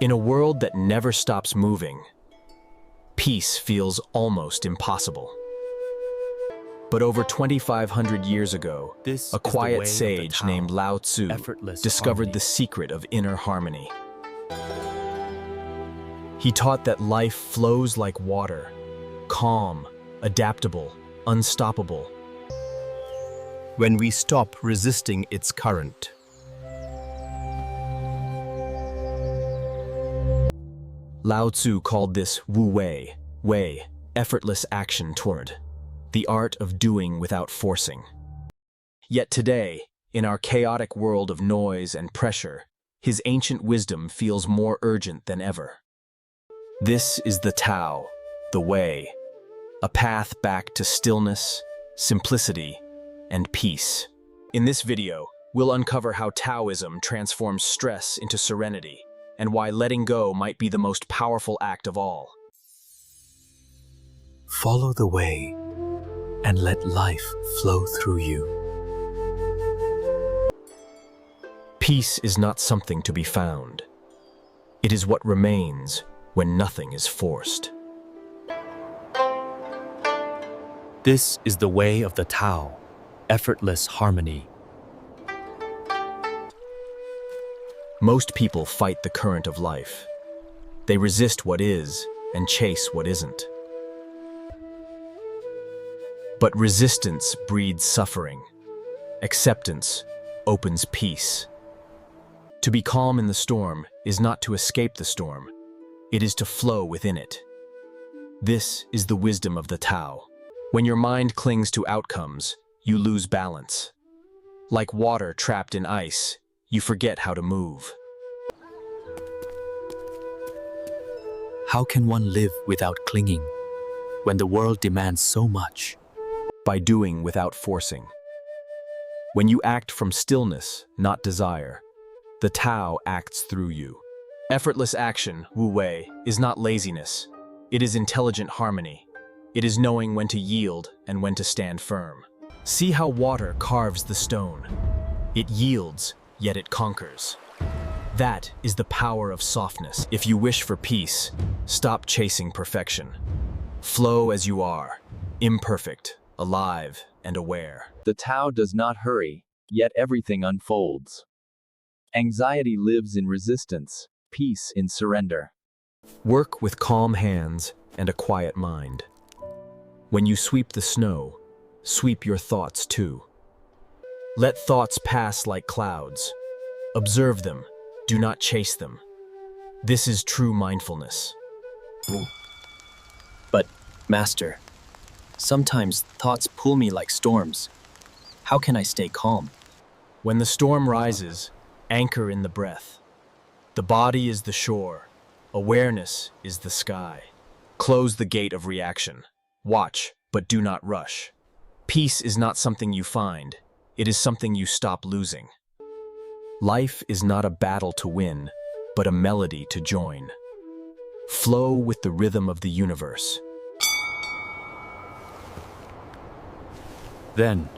In a world that never stops moving, peace feels almost impossible. But over 2,500 years ago, a quiet sage named Lao Tzu discovered the secret of inner harmony. He taught that life flows like water, calm, adaptable, unstoppable, when we stop resisting its current. Lao Tzu called this Wu Wei, effortless action toward the art of doing without forcing. Yet today, in our chaotic world of noise and pressure, his ancient wisdom feels more urgent than ever. This is the Tao, the Way, a path back to stillness, simplicity, and peace. In this video, we'll uncover how Taoism transforms stress into serenity, and why letting go might be the most powerful act of all. Follow the way and let life flow through you. Peace is not something to be found. It is what remains when nothing is forced. This is the way of the Tao, effortless harmony. Most people fight the current of life. They resist what is and chase what isn't. But resistance breeds suffering. Acceptance opens peace. To be calm in the storm is not to escape the storm. It is to flow within it. This is the wisdom of the Tao. When your mind clings to outcomes, you lose balance. Like water trapped in ice, you forget how to move. How can one live without clinging when the world demands so much? By doing without forcing. When you act from stillness, not desire, the Tao acts through you. Effortless action, Wu Wei, is not laziness. It is intelligent harmony. It is knowing when to yield and when to stand firm. See how water carves the stone. It yields, yet it conquers. That is the power of softness. If you wish for peace, stop chasing perfection. Flow as you are, imperfect, alive, and aware. The Tao does not hurry, yet everything unfolds. Anxiety lives in resistance, peace in surrender. Work with calm hands and a quiet mind. When you sweep the snow, sweep your thoughts too. Let thoughts pass like clouds. Observe them, do not chase them. This is true mindfulness. But, Master, sometimes thoughts pull me like storms. How can I stay calm? When the storm rises, anchor in the breath. The body is the shore. Awareness is the sky. Close the gate of reaction. Watch, but do not rush. Peace is not something you find. It is something you stop losing. Life is not a battle to win, but a melody to join. Flow with the rhythm of the universe. Then,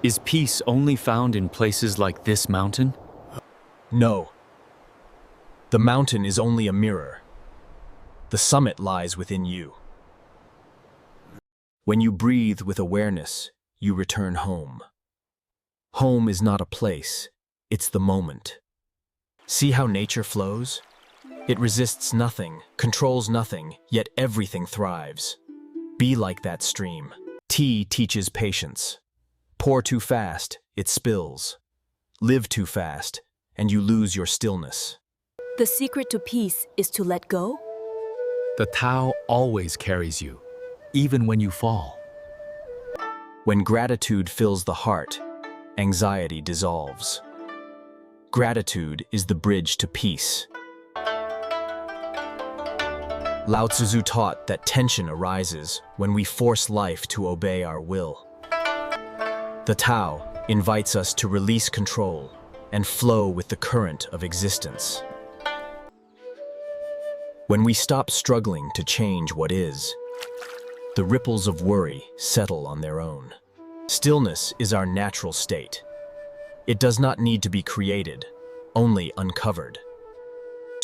is peace only found in places like this mountain? No. The mountain is only a mirror. The summit lies within you. When you breathe with awareness, you return home. Home is not a place, it's the moment. See how nature flows? It resists nothing, controls nothing, yet everything thrives. Be like that stream. Tea teaches patience. Pour too fast, it spills. Live too fast, and you lose your stillness. The secret to peace is to let go? The Tao always carries you, even when you fall. When gratitude fills the heart, anxiety dissolves. Gratitude is the bridge to peace. Lao Tzu taught that tension arises when we force life to obey our will. The Tao invites us to release control and flow with the current of existence. When we stop struggling to change what is, the ripples of worry settle on their own. Stillness is our natural state. It does not need to be created, only uncovered.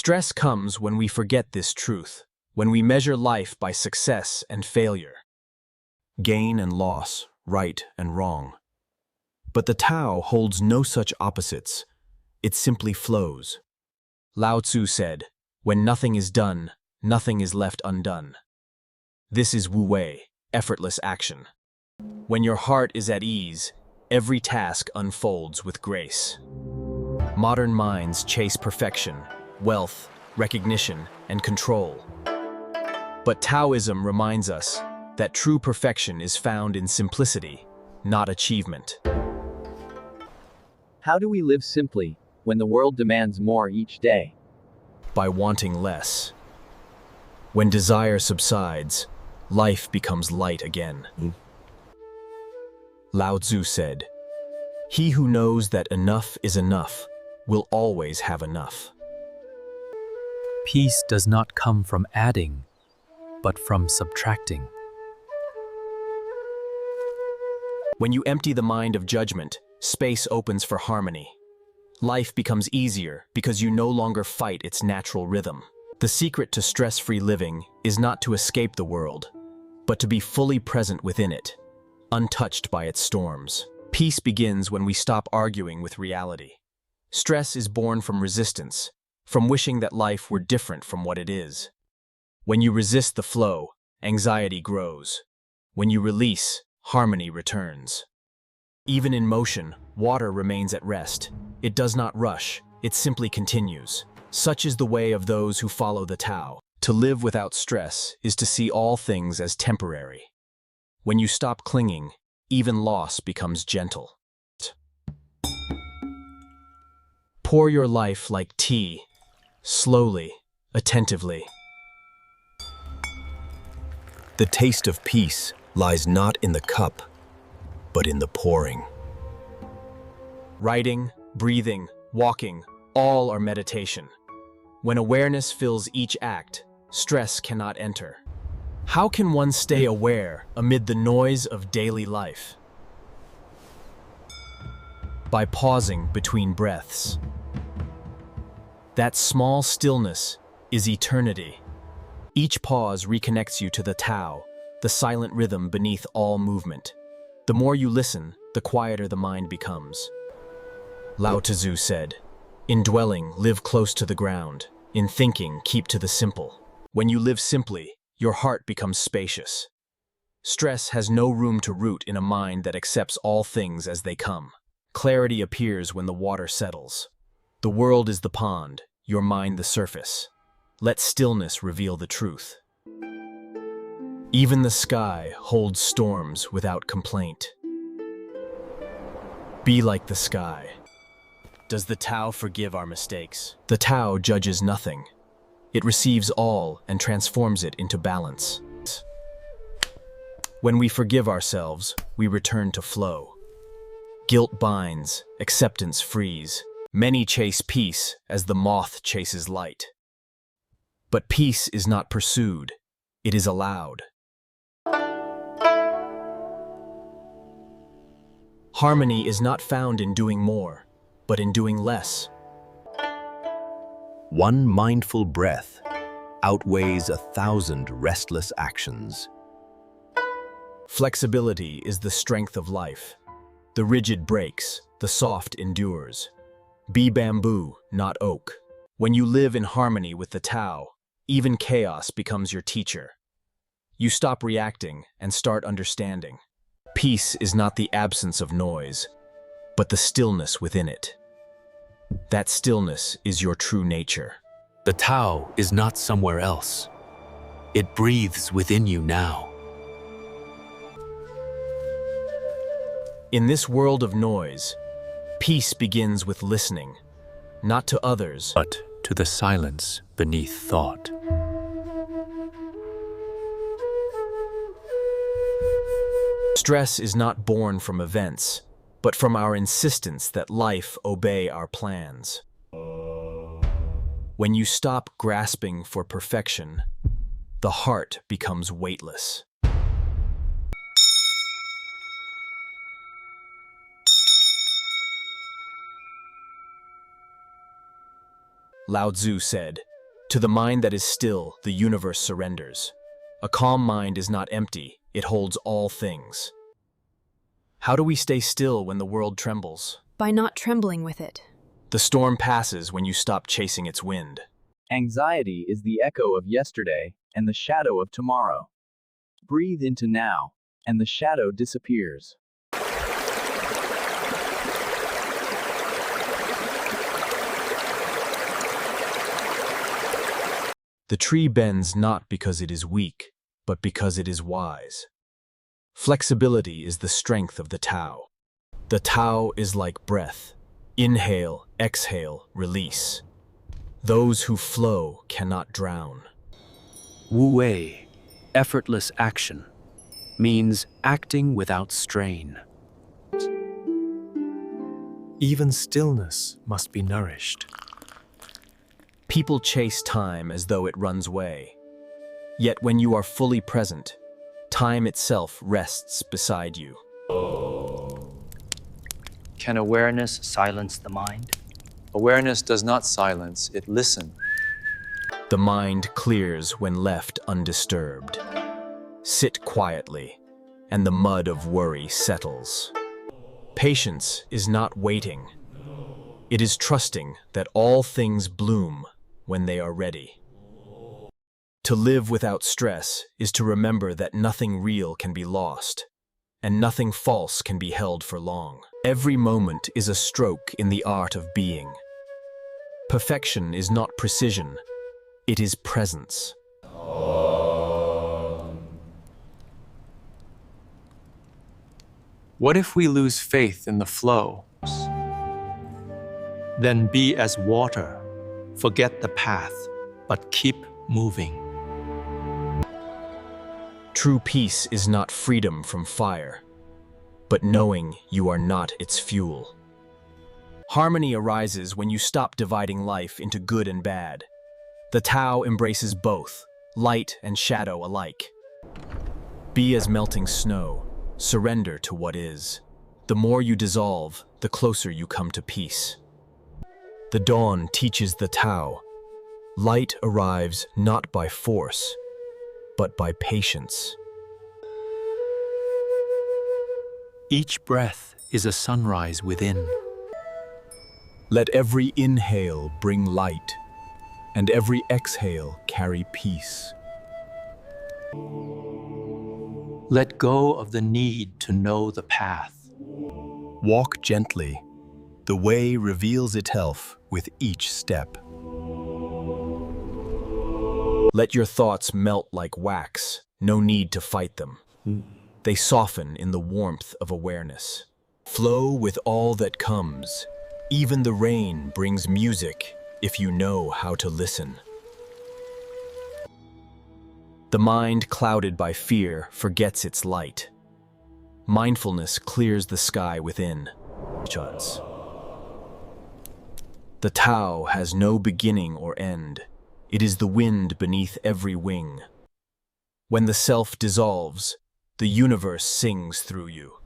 Stress comes when we forget this truth, when we measure life by success and failure, gain and loss, right and wrong. But the Tao holds no such opposites. It simply flows. Lao Tzu said, "When nothing is done, nothing is left undone." This is Wu Wei, effortless action. When your heart is at ease, every task unfolds with grace. Modern minds chase perfection, wealth, recognition, and control. But Taoism reminds us that true perfection is found in simplicity, not achievement. How do we live simply when the world demands more each day? By wanting less. When desire subsides, life becomes light again. Lao Tzu said, "He who knows that enough is enough will always have enough." Peace does not come from adding, but from subtracting. When you empty the mind of judgment, space opens for harmony. Life becomes easier because you no longer fight its natural rhythm. The secret to stress-free living is not to escape the world, but to be fully present within it, untouched by its storms. Peace begins when we stop arguing with reality. Stress is born from resistance, from wishing that life were different from what it is. When you resist the flow, anxiety grows. When you release, harmony returns. Even in motion, water remains at rest. It does not rush, it simply continues. Such is the way of those who follow the Tao. To live without stress is to see all things as temporary. When you stop clinging, even loss becomes gentle. Pour your life like tea, slowly, attentively. The taste of peace lies not in the cup, but in the pouring. Writing, breathing, walking, all are meditation. When awareness fills each act, stress cannot enter. How can one stay aware amid the noise of daily life? By pausing between breaths. That small stillness is eternity. Each pause reconnects you to the Tao, the silent rhythm beneath all movement. The more you listen, the quieter the mind becomes. Lao Tzu said, "In dwelling, live close to the ground. In thinking, keep to the simple." When you live simply, your heart becomes spacious. Stress has no room to root in a mind that accepts all things as they come. Clarity appears when the water settles. The world is the pond, your mind the surface. Let stillness reveal the truth. Even the sky holds storms without complaint. Be like the sky. Does the Tao forgive our mistakes? The Tao judges nothing. It receives all and transforms it into balance. When we forgive ourselves, we return to flow. Guilt binds, acceptance frees. Many chase peace as the moth chases light. But peace is not pursued, it is allowed. Harmony is not found in doing more, but in doing less. One mindful breath outweighs 1,000 restless actions. Flexibility is the strength of life. The rigid breaks, the soft endures. Be bamboo, not oak. When you live in harmony with the Tao, even chaos becomes your teacher. You stop reacting and start understanding. Peace is not the absence of noise, but the stillness within it. That stillness is your true nature. The Tao is not somewhere else. It breathes within you now. In this world of noise, peace begins with listening, not to others, But to the silence beneath thought. Stress is not born from events, but from our insistence that life obey our plans. When you stop grasping for perfection, the heart becomes weightless. Lao Tzu said, To the mind that is still, the universe surrenders. A calm mind is not empty, it holds all things. How do we stay still when the world trembles? By not trembling with it. The storm passes when you stop chasing its wind. Anxiety is the echo of yesterday and the shadow of tomorrow. Breathe into now, and the shadow disappears. The tree bends not because it is weak, but because it is wise. Flexibility is the strength of the Tao. The Tao is like breath. Inhale, exhale, release. Those who flow cannot drown. Wu Wei, effortless action, means acting without strain. Even stillness must be nourished. People chase time as though it runs away. Yet when you are fully present, time itself rests beside you. Can awareness silence the mind? Awareness does not silence, it listens. The mind clears when left undisturbed. Sit quietly, and the mud of worry settles. Patience is not waiting. It is trusting that all things bloom when they are ready. To live without stress is to remember that nothing real can be lost, and nothing false can be held for long. Every moment is a stroke in the art of being. Perfection is not precision, it is presence. What if we lose faith in the flow? Then be as water, forget the path, but keep moving. True peace is not freedom from fire, but knowing you are not its fuel. Harmony arises when you stop dividing life into good and bad. The Tao embraces both, light and shadow alike. Be as melting snow, surrender to what is. The more you dissolve, the closer you come to peace. The dawn teaches the Tao. Light arrives not by force, but by patience. Each breath is a sunrise within. Let every inhale bring light, and every exhale carry peace. Let go of the need to know the path. Walk gently. The way reveals itself with each step. Let your thoughts melt like wax, no need to fight them. They soften in the warmth of awareness. Flow with all that comes. Even the rain brings music if you know how to listen. The mind clouded by fear forgets its light. Mindfulness clears the sky within. The Tao has no beginning or end. It is the wind beneath every wing. When the self dissolves, the universe sings through you.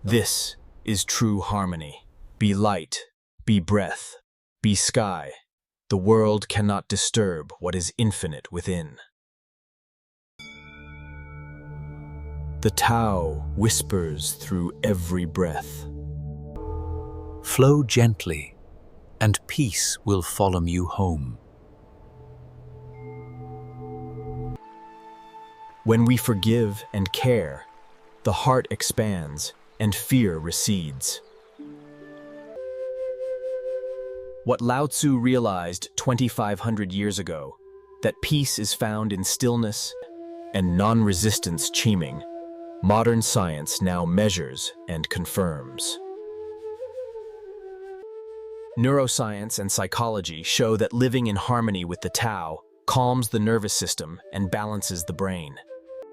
This is true harmony. Be light, be breath, be sky. The world cannot disturb what is infinite within. The Tao whispers through every breath. Flow gently, and peace will follow you home. When we forgive and care, the heart expands and fear recedes. What Lao Tzu realized 2,500 years ago, that peace is found in stillness and non-resistance chiming, modern science now measures and confirms. Neuroscience and psychology show that living in harmony with the Tao calms the nervous system and balances the brain.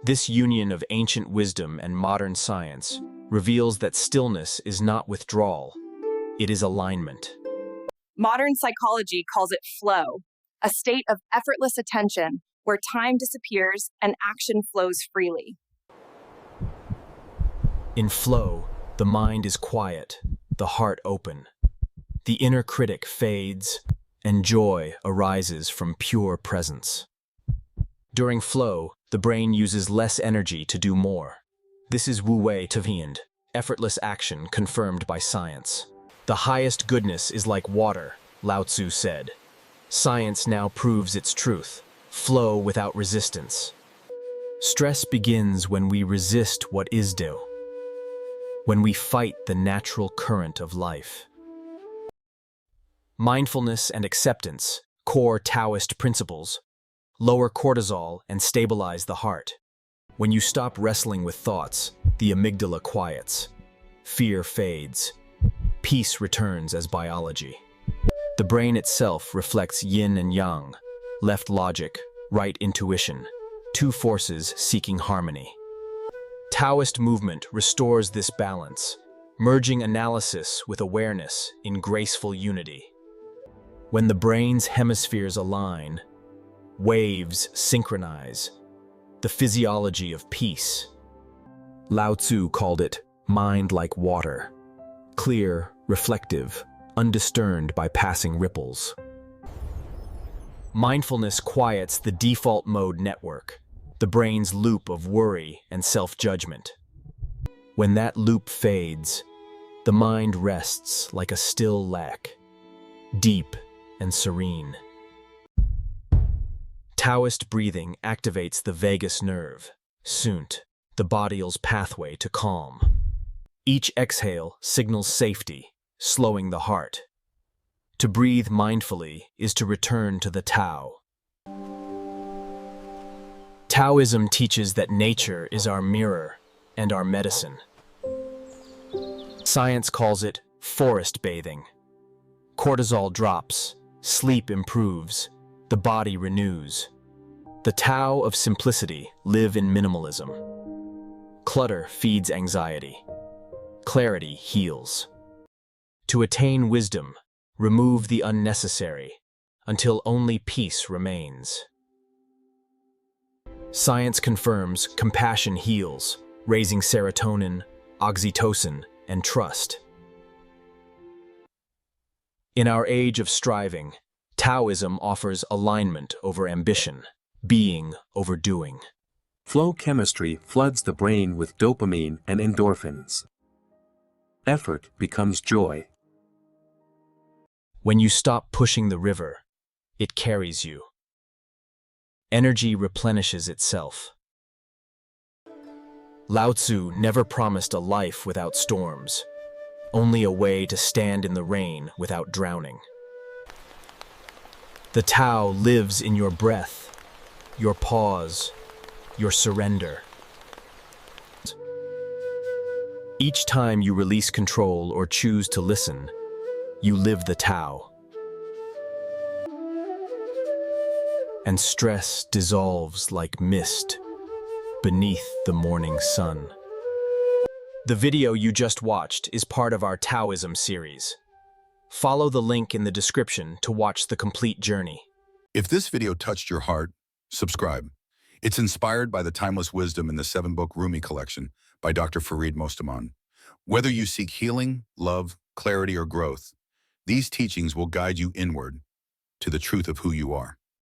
This union of ancient wisdom and modern science reveals that stillness is not withdrawal, it is alignment. Modern psychology calls it flow, a state of effortless attention where time disappears and action flows freely. In flow, the mind is quiet, the heart open. The inner critic fades, and joy arises from pure presence. During flow, the brain uses less energy to do more. This is Wu Wei Taoist, effortless action confirmed by science. The highest goodness is like water, Lao Tzu said. Science now proves its truth. Flow without resistance. Stress begins when we resist what is due, when we fight the natural current of life. Mindfulness and acceptance, core Taoist principles, lower cortisol and stabilize the heart. When you stop wrestling with thoughts, the amygdala quiets, fear fades, peace returns as biology. The brain itself reflects yin and yang, left logic, right intuition, two forces seeking harmony. Taoist movement restores this balance, merging analysis with awareness in graceful unity. When the brain's hemispheres align, waves synchronize, the physiology of peace. Lao Tzu called it mind like water, clear, reflective, undisturbed by passing ripples. Mindfulness quiets the default mode network, the brain's loop of worry and self-judgment. When that loop fades, the mind rests like a still lake, deep and serene. Taoist breathing activates the vagus nerve, sunt, the body's pathway to calm. Each exhale signals safety, slowing the heart. To breathe mindfully is to return to the Tao. Taoism teaches that nature is our mirror and our medicine. Science calls it forest bathing. Cortisol drops, sleep improves, the body renews. The Tao of simplicity live in minimalism. Clutter feeds anxiety. Clarity heals. To attain wisdom, remove the unnecessary until only peace remains. Science confirms compassion heals, raising serotonin, oxytocin, and trust. In our age of striving, Taoism offers alignment over ambition, being over doing. Flow chemistry floods the brain with dopamine and endorphins. Effort becomes joy. When you stop pushing the river, it carries you. Energy replenishes itself. Lao Tzu never promised a life without storms, only a way to stand in the rain without drowning. The Tao lives in your breath, your pause, your surrender. Each time you release control or choose to listen, you live the Tao. And stress dissolves like mist beneath the morning sun. The video you just watched is part of our Taoism series. Follow the link in the description to watch the complete journey. If this video touched your heart, subscribe. It's inspired by the timeless wisdom in the 7-book Rumi collection by Dr. Farid Mostaman. Whether you seek healing, love, clarity, or growth, these teachings will guide you inward to the truth of who you are.